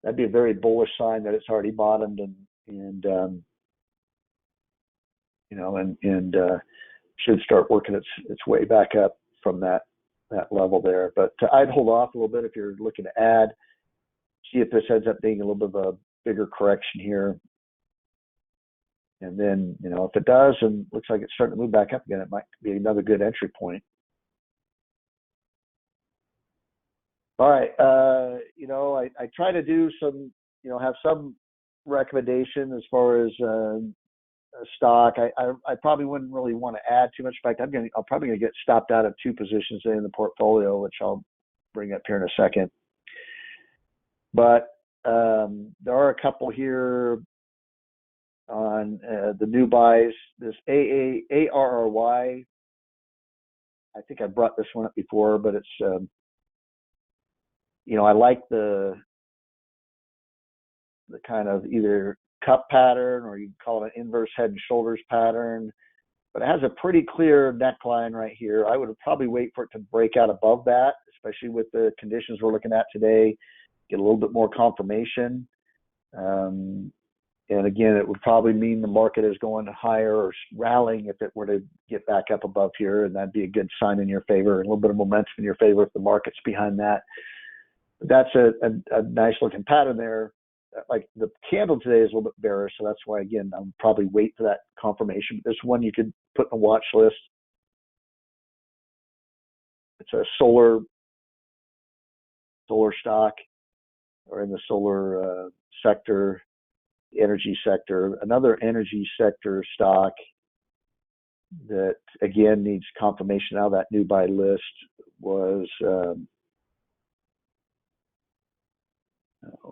that'd be a very bullish sign that it's already bottomed and should start working its way back up from that level there. But I'd hold off a little bit if you're looking to add. See if this ends up being a little bit of a bigger correction here. And then, if it does and looks like it's starting to move back up again, it might be another good entry point. All right. I try to do some, have some recommendation as far as a stock. I probably wouldn't really want to add too much. In fact, I'm probably going to get stopped out of 2 positions in the portfolio, which I'll bring up here in a second. But there are a couple here on the new buys. This ARRY, I think I brought this one up before, but it's, I like the kind of either cup pattern, or you can call it an inverse head and shoulders pattern, but it has a pretty clear neckline right here. I would probably wait for it to break out above that, especially with the conditions we're looking at today, get a little bit more confirmation. And again, it would probably mean the market is going higher or rallying if it were to get back up above here, and that'd be a good sign in your favor, and a little bit of momentum in your favor if the market's behind that. That's a nice looking pattern there. Like the candle today is a little bit bearish, so that's why, again, I'll probably wait for that confirmation. There's one you could put in a watch list. It's a solar stock, or in the solar sector, energy sector. Another energy sector stock that, again, needs confirmation out of that new buy list was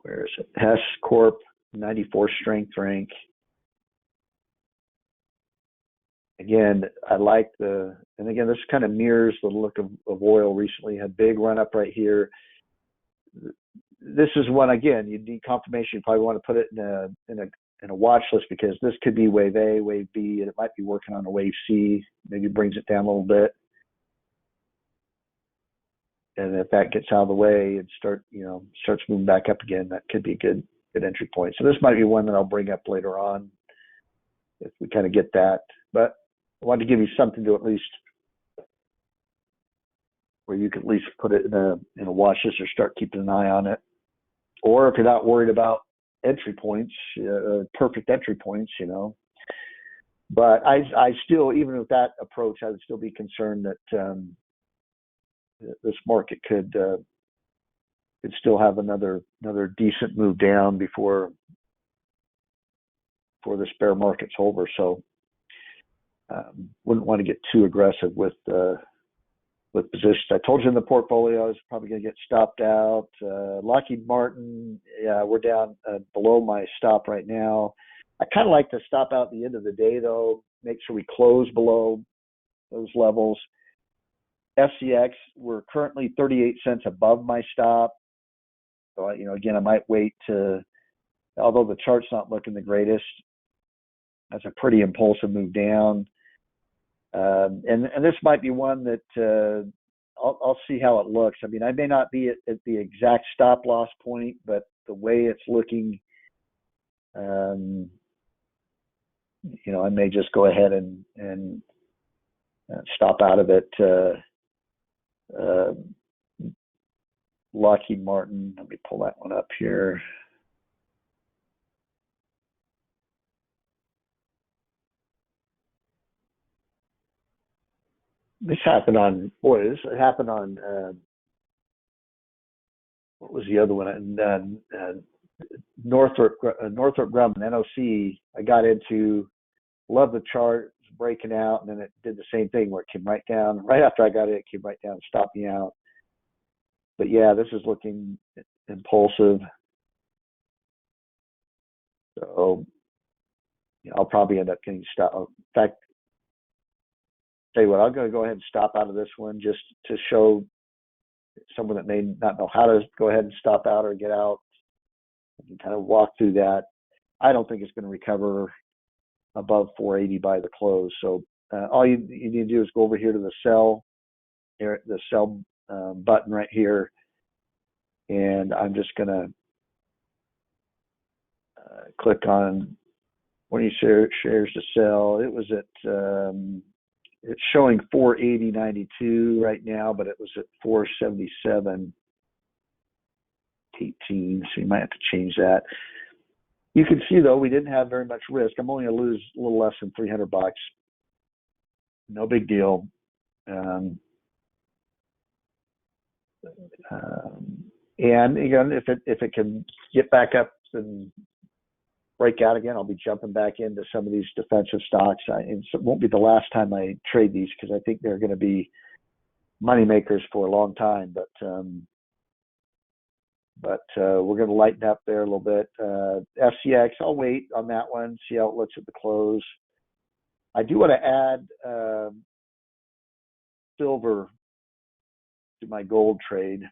where is it? Hess Corp, 94 strength rank. Again, I like and again, this kind of mirrors the look of oil recently. Had big run up right here. This is one, again, you need confirmation. You probably want to put it in a watch list, because this could be wave A, wave B, and it might be working on a wave C. Maybe brings it down a little bit. And if that gets out of the way and starts moving back up again, that could be a good entry point. So this might be one that I'll bring up later on if we kind of get that. But I wanted to give you something to at least, where you can at least put it in a watch list or start keeping an eye on it. Or if you're not worried about entry points, perfect entry points, But I still, even with that approach, I would still be concerned that this market could still have another decent move down before this bear market's over. So wouldn't want to get too aggressive with positions. I told you in the portfolio I was probably going to get stopped out. Lockheed Martin, yeah, we're down below my stop right now. I kind of like to stop out at the end of the day, though. Make sure we close below those levels. FCX, we're currently 38 cents above my stop. So, again, I might wait although the chart's not looking the greatest, that's a pretty impulsive move down. And this might be one that I'll see how it looks. I mean, I may not be at the exact stop loss point, but the way it's looking, I may just go ahead and stop out of it. Lockheed Martin, let me pull that one up here. This happened on, what was the other one? Northrop Grumman, NOC, I got into, love the chart, it's breaking out, and then it did the same thing where it came right down. Right after I got it came right down and stopped me out. But yeah, this is looking impulsive. So I'll probably end up getting stopped. In fact, tell you what, I'm going to go ahead and stop out of this one just to show someone that may not know how to go ahead and stop out or get out. I can kind of walk through that. I don't think it's going to recover above 480 by the close. So all you need to do is go over here to the sell button right here, and I'm just going to click on when you shares to sell. It was at It's showing 480.92 right now, but it was at 477.18, so you might have to change that. You can see, though, we didn't have very much risk. I'm only going to lose a little less than $300. No big deal. And again, if it can get back up and break out again, I'll be jumping back into some of these defensive stocks. It won't be the last time I trade these because I think they're going to be money makers for a long time. But we're going to lighten up there a little bit. FCX, I'll wait on that one, see how it looks at the close. I do want to add silver to my gold trade.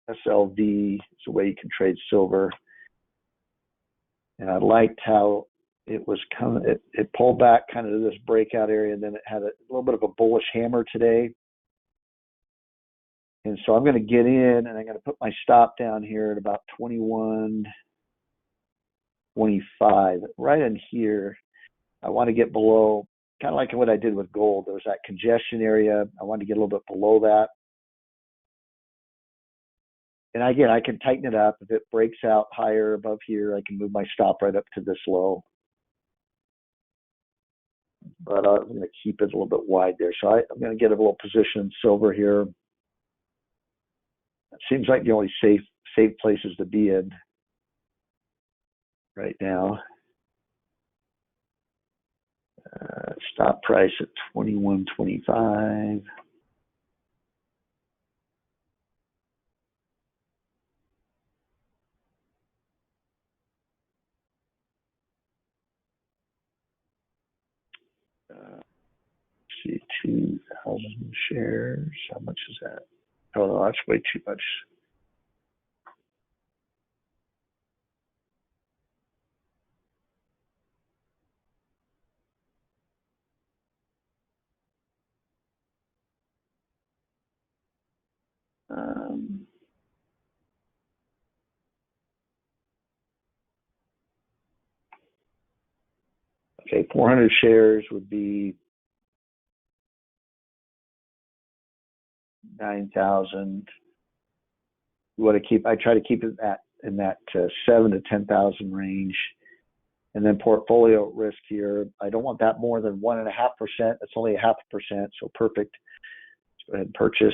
SLV is a way you can trade silver. And I liked how it was it pulled back kind of to this breakout area, and then it had a little bit of a bullish hammer today. And so I'm going to get in, and I'm going to put my stop down here at about 21.25. Right in here, I want to get below, kind of like what I did with gold. There was that congestion area. I wanted to get a little bit below that. And again, I can tighten it up. If it breaks out higher above here, I can move my stop right up to this low. But I'm going to keep it a little bit wide there. So I'm going to get a little position in silver here. It seems like the only safe places to be in right now. Stop price at 21.25. See, 2,000 shares. How much is that? Oh, no, that's way too much. Okay, 400 shares would be 9,000. You want to keep? I try to keep it in that 7 to 10,000 range, and then portfolio risk here. I don't want that more than 1.5%. That's only 0.5%, so perfect. Let's go ahead and purchase.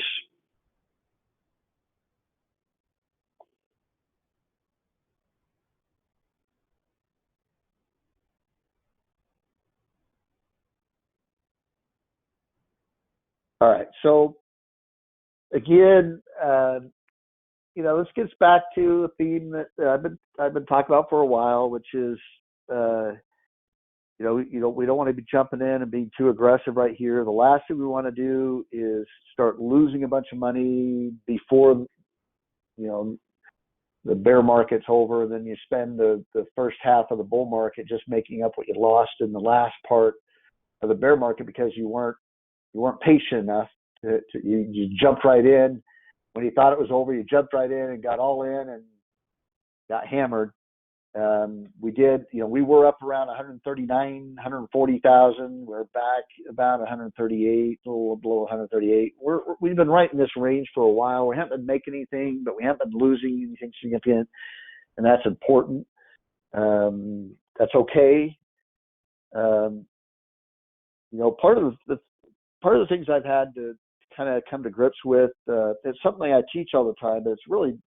All right. So again, this gets back to a theme that I've been talking about for a while, which is, we don't want to be jumping in and being too aggressive right here. The last thing we want to do is start losing a bunch of money before, the bear market's over. Then you spend the first half of the bull market just making up what you lost in the last part of the bear market because you weren't patient enough. You jumped right in. When you thought it was over, you jumped right in and got all in and got hammered. We did, we were up around 139, 140,000. We're back about 138, a little below 138. We've been right in this range for a while. We haven't been making anything, but we haven't been losing anything significant, and that's important. That's okay. Part of the things I've had to kind of come to grips with, it's something I teach all the time, but it's really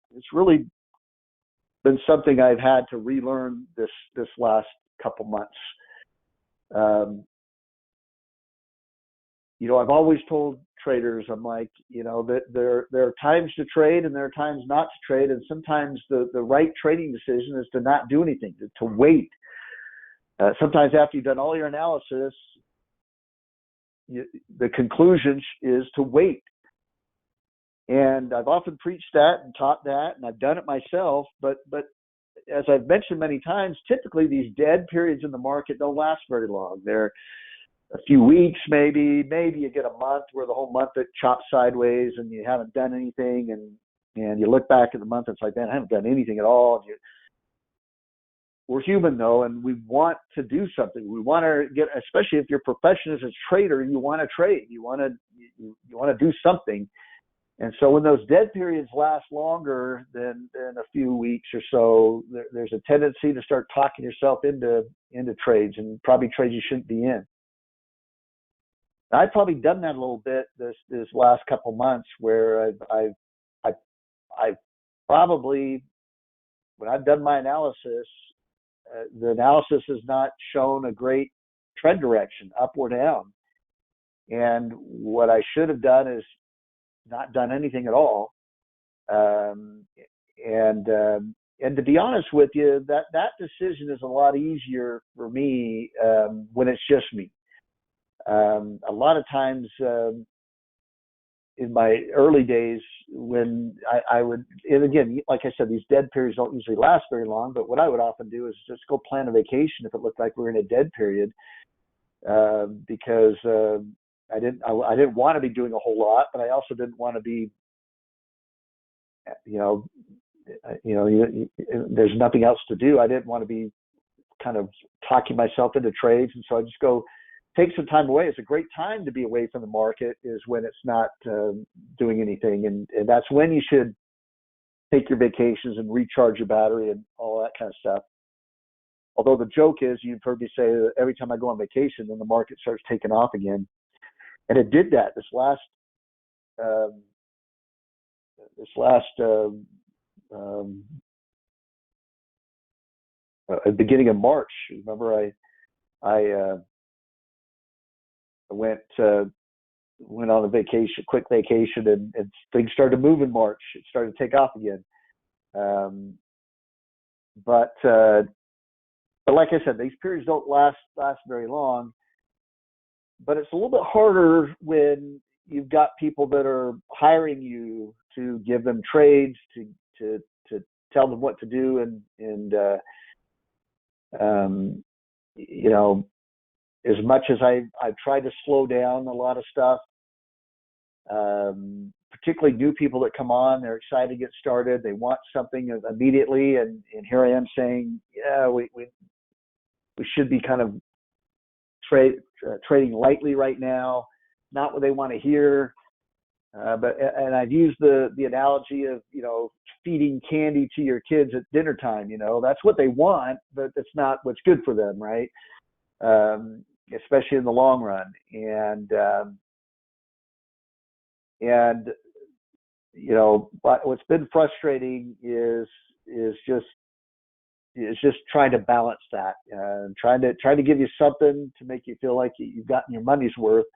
been something I've had to relearn this last couple months. I've always told traders, I'm like, that there are times to trade and there are times not to trade, and sometimes the right trading decision is to not do anything, to wait. Sometimes after you've done all your analysis, the conclusion is to wait. And I've often preached that and taught that, and I've done it myself. But as I've mentioned many times, typically these dead periods in the market don't last very long. They're a few weeks, maybe you get a month where the whole month it chops sideways and you haven't done anything, and you look back at the month, it's like, man, I haven't done anything at all. we're human though, and we want to do something. We want to get, especially if your profession is a trader, you want to trade. You want to do something. And so when those dead periods last longer than a few weeks or so, there's a tendency to start talking yourself into trades, and probably trades you shouldn't be in. I've probably done that a little bit this last couple months, where I've probably, when I've done my analysis, the analysis has not shown a great trend direction, up or down. And what I should have done is not done anything at all. And to be honest with you, that decision is a lot easier for me when it's just me. A lot of times in my early days, when I would, and again, like I said, these dead periods don't usually last very long, but what I would often do is just go plan a vacation if it looked like we were in a dead period, because I didn't want to be doing a whole lot, but I also didn't want to be, there's nothing else to do. I didn't want to be kind of talking myself into trades, and so I just go take some time away. It's a great time to be away from the market, is when it's not doing anything, and that's when you should take your vacations and recharge your battery and all that kind of stuff. Although the joke is, you've heard me say that every time I go on vacation, then the market starts taking off again. And it did that this last beginning of March. Remember, I went on a vacation, quick vacation, and things started to move in March. It started to take off again. But like I said, these periods don't last very long. But it's a little bit harder when you've got people that are hiring you to give them trades, to tell them what to do, and as much as I've tried to slow down a lot of stuff, particularly new people that come on, they're excited to get started. They want something immediately, and here I am saying, yeah, we should be kind of trading lightly right now. Not what they want to hear, and I've used the analogy of feeding candy to your kids at dinner time. That's what they want, but it's not what's good for them, right? Especially in the long run. And what's been frustrating is just trying to balance that, trying to give you something to make you feel like you've gotten your money's worth,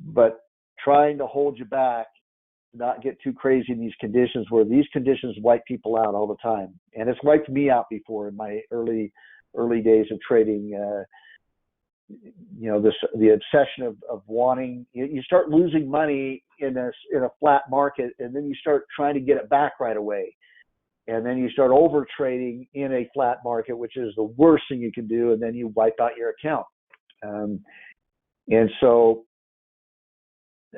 but trying to hold you back, not get too crazy in these conditions, where these conditions wipe people out all the time. And it's wiped me out before in my early days of trading. The obsession of wanting, you start losing money in a flat market, and then you start trying to get it back right away. And then you start over trading in a flat market, which is the worst thing you can do. And then you wipe out your account. And so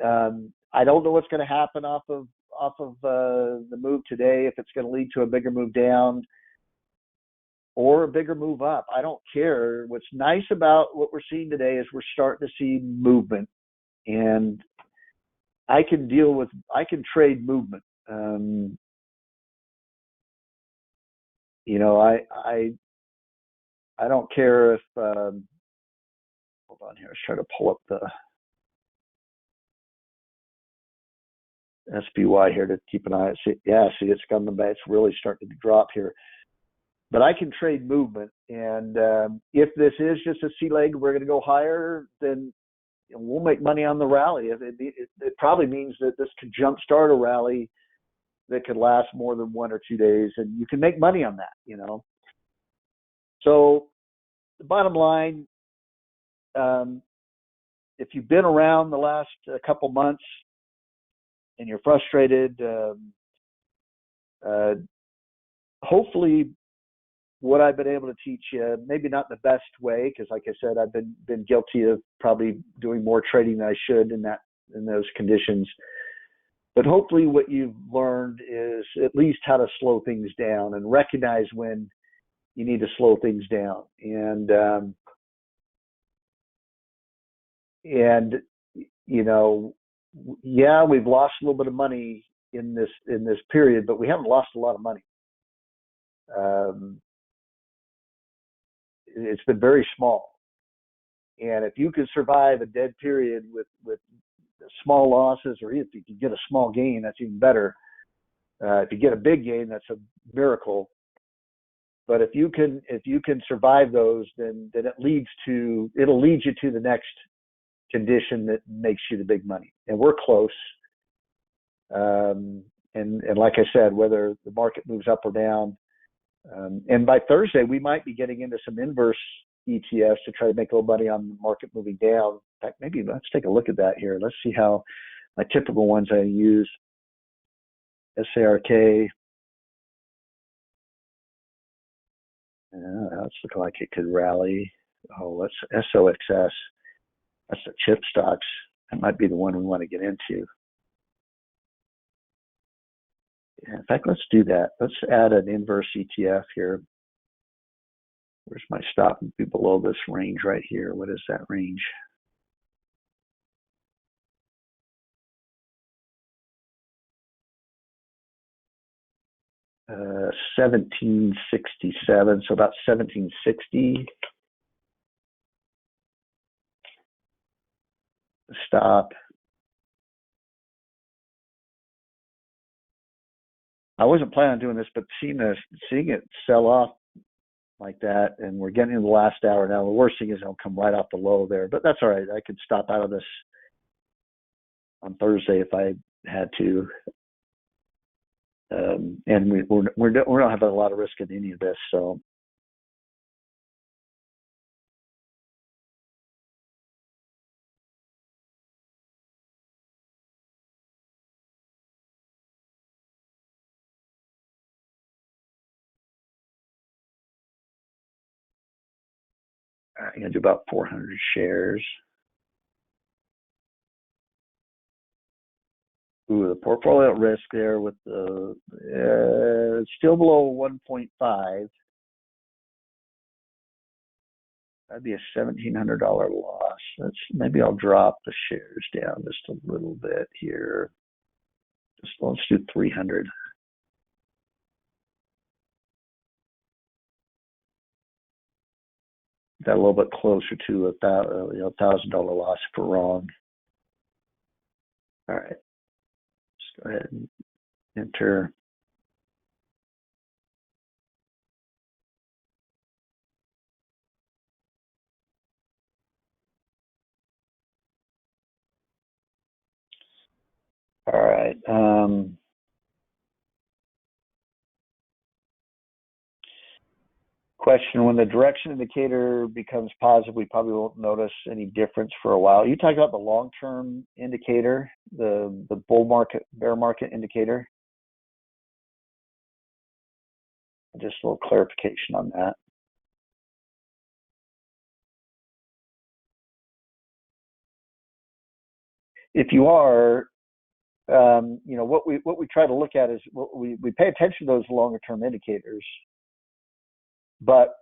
I don't know what's going to happen off of the move today, if it's going to lead to a bigger move down or a bigger move up. I don't care. What's nice about what we're seeing today is we're starting to see movement, and I can trade movement. I don't care if hold on here. Let's try to pull up the SPY here to keep an eye on. See, it's coming back. It's really starting to drop here. But I can trade movement, and if this is just a sea leg, we're going to go higher, then we'll make money on the rally. It probably means that this could jumpstart a rally that could last more than 1 or 2 days, and you can make money on that. So the bottom line, if you've been around the last couple months and you're frustrated, hopefully what I've been able to teach you, maybe not the best way, because like I said, I've been guilty of probably doing more trading than I should in those conditions. But hopefully what you've learned is at least how to slow things down and recognize when you need to slow things down. And you know, yeah, we've lost a little bit of money in this period, but we haven't lost a lot of money. Um, it's been very small. And if you can survive a dead period with small losses, or if you can get a small gain, that's even better. If you get a big gain, that's a miracle. But if you can survive those, then it'll lead you to the next condition that makes you the big money. And we're close. And like I said, whether the market moves up or down, and by Thursday we might be getting into some inverse ETFs to try to make a little money on the market moving down. In fact, maybe let's take a look at that here. Let's see how my typical ones I use. SARK. That's looking like it could rally. Oh, that's SOXS. That's the chip stocks. That might be the one we want to get into. Yeah, in fact, let's do that. Let's add an inverse ETF here. Where's my stop? Be below this range right here. What is that range? Uh, 1767, so about 1760. Stop. I wasn't planning on doing this, but seeing it sell off like that, and we're getting in the last hour now. The worst thing is it'll come right off the low there, but that's all right. I could stop out of this on Thursday if I had to. And we're not having a lot of risk in any of this, so. I'm gonna do about 400 shares. Ooh, the portfolio at risk there with the it's still below 1.5. That'd be a $1,700 loss. Maybe I'll drop the shares down just a little bit here. Let's do 300. Got a little bit closer to $1,000 loss if we're wrong. All right, let's go ahead and enter. All right. Question: when the direction indicator becomes positive, we probably won't notice any difference for a while. You talking about the long-term indicator, the bull market, bear market indicator? Just a little clarification on that. If you are, what we try to look at is we pay attention to those longer term indicators, but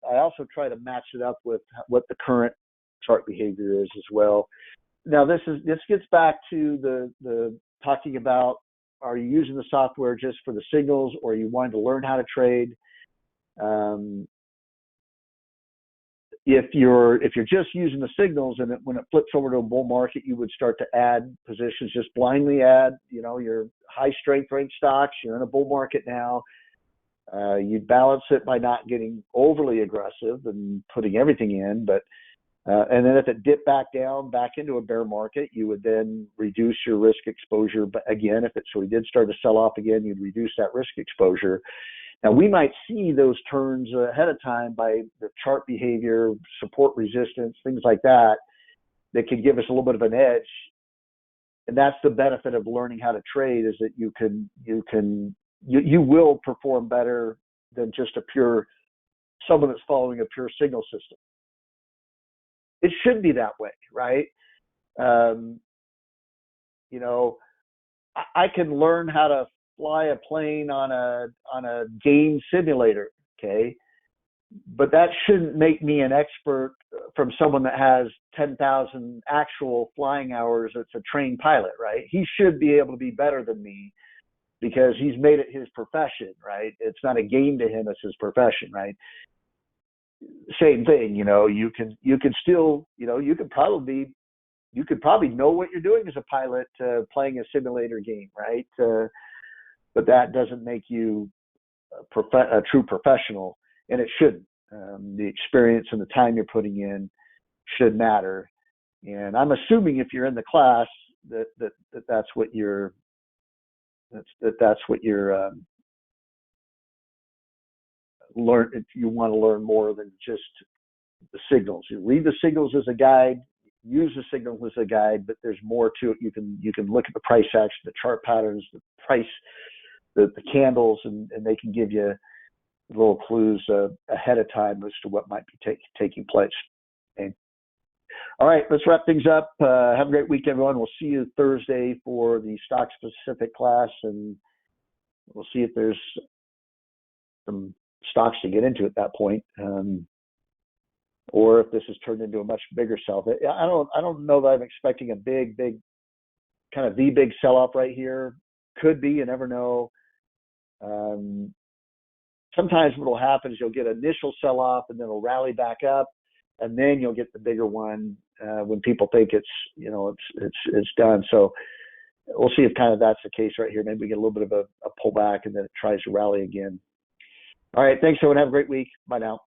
I also try to match it up with what the current chart behavior is as well. Now this gets back to the talking about, are you using the software just for the signals, or are you wanting to learn how to trade? If you're just using the signals, and when it flips over to a bull market, you would start to add positions, just blindly add, your high strength range stocks. You're in a bull market now. You'd balance it by not getting overly aggressive and putting everything in, but and then if it dipped back into a bear market, you would then reduce your risk exposure. But again, if we did start to sell off again, you'd reduce that risk exposure. Now, we might see those turns ahead of time by the chart behavior, support, resistance, things like that can give us a little bit of an edge. And that's the benefit of learning how to trade, is that you will perform better than just someone that's following a pure signal system. It should be that way, right? I can learn how to fly a plane on a game simulator, okay? but that shouldn't make me an expert from someone that has 10,000 actual flying hours. That's a trained pilot, right? He should be able to be better than me because he's made it his profession, right? It's not a game to him; it's his profession, right? Same thing, you can still, you could probably know what you're doing as a pilot playing a simulator game, right? But that doesn't make you a true professional, and it shouldn't. The experience and the time you're putting in should matter. And I'm assuming if you're in the class that's what you're learn. If you want to learn more than just the signals, you read the signals as a guide, use the signals as a guide, but there's more to it. You can look at the price action, the chart patterns, the price, the candles, and they can give you little clues ahead of time as to what might be taking place. Okay. All right, let's wrap things up. Have a great week, everyone. We'll see you Thursday for the stock specific class, and we'll see if there's some stocks to get into at that point, or if this has turned into a much bigger sell. I don't know that I'm expecting a big kind of the big sell off right here. Could be, you never know. Sometimes what will happen is you'll get initial sell off and then it'll rally back up, and then you'll get the bigger one when people think it's done. So we'll see if kind of that's the case right here. Maybe we get a little bit of a pullback and then it tries to rally again. All right, thanks everyone. Have a great week. Bye now.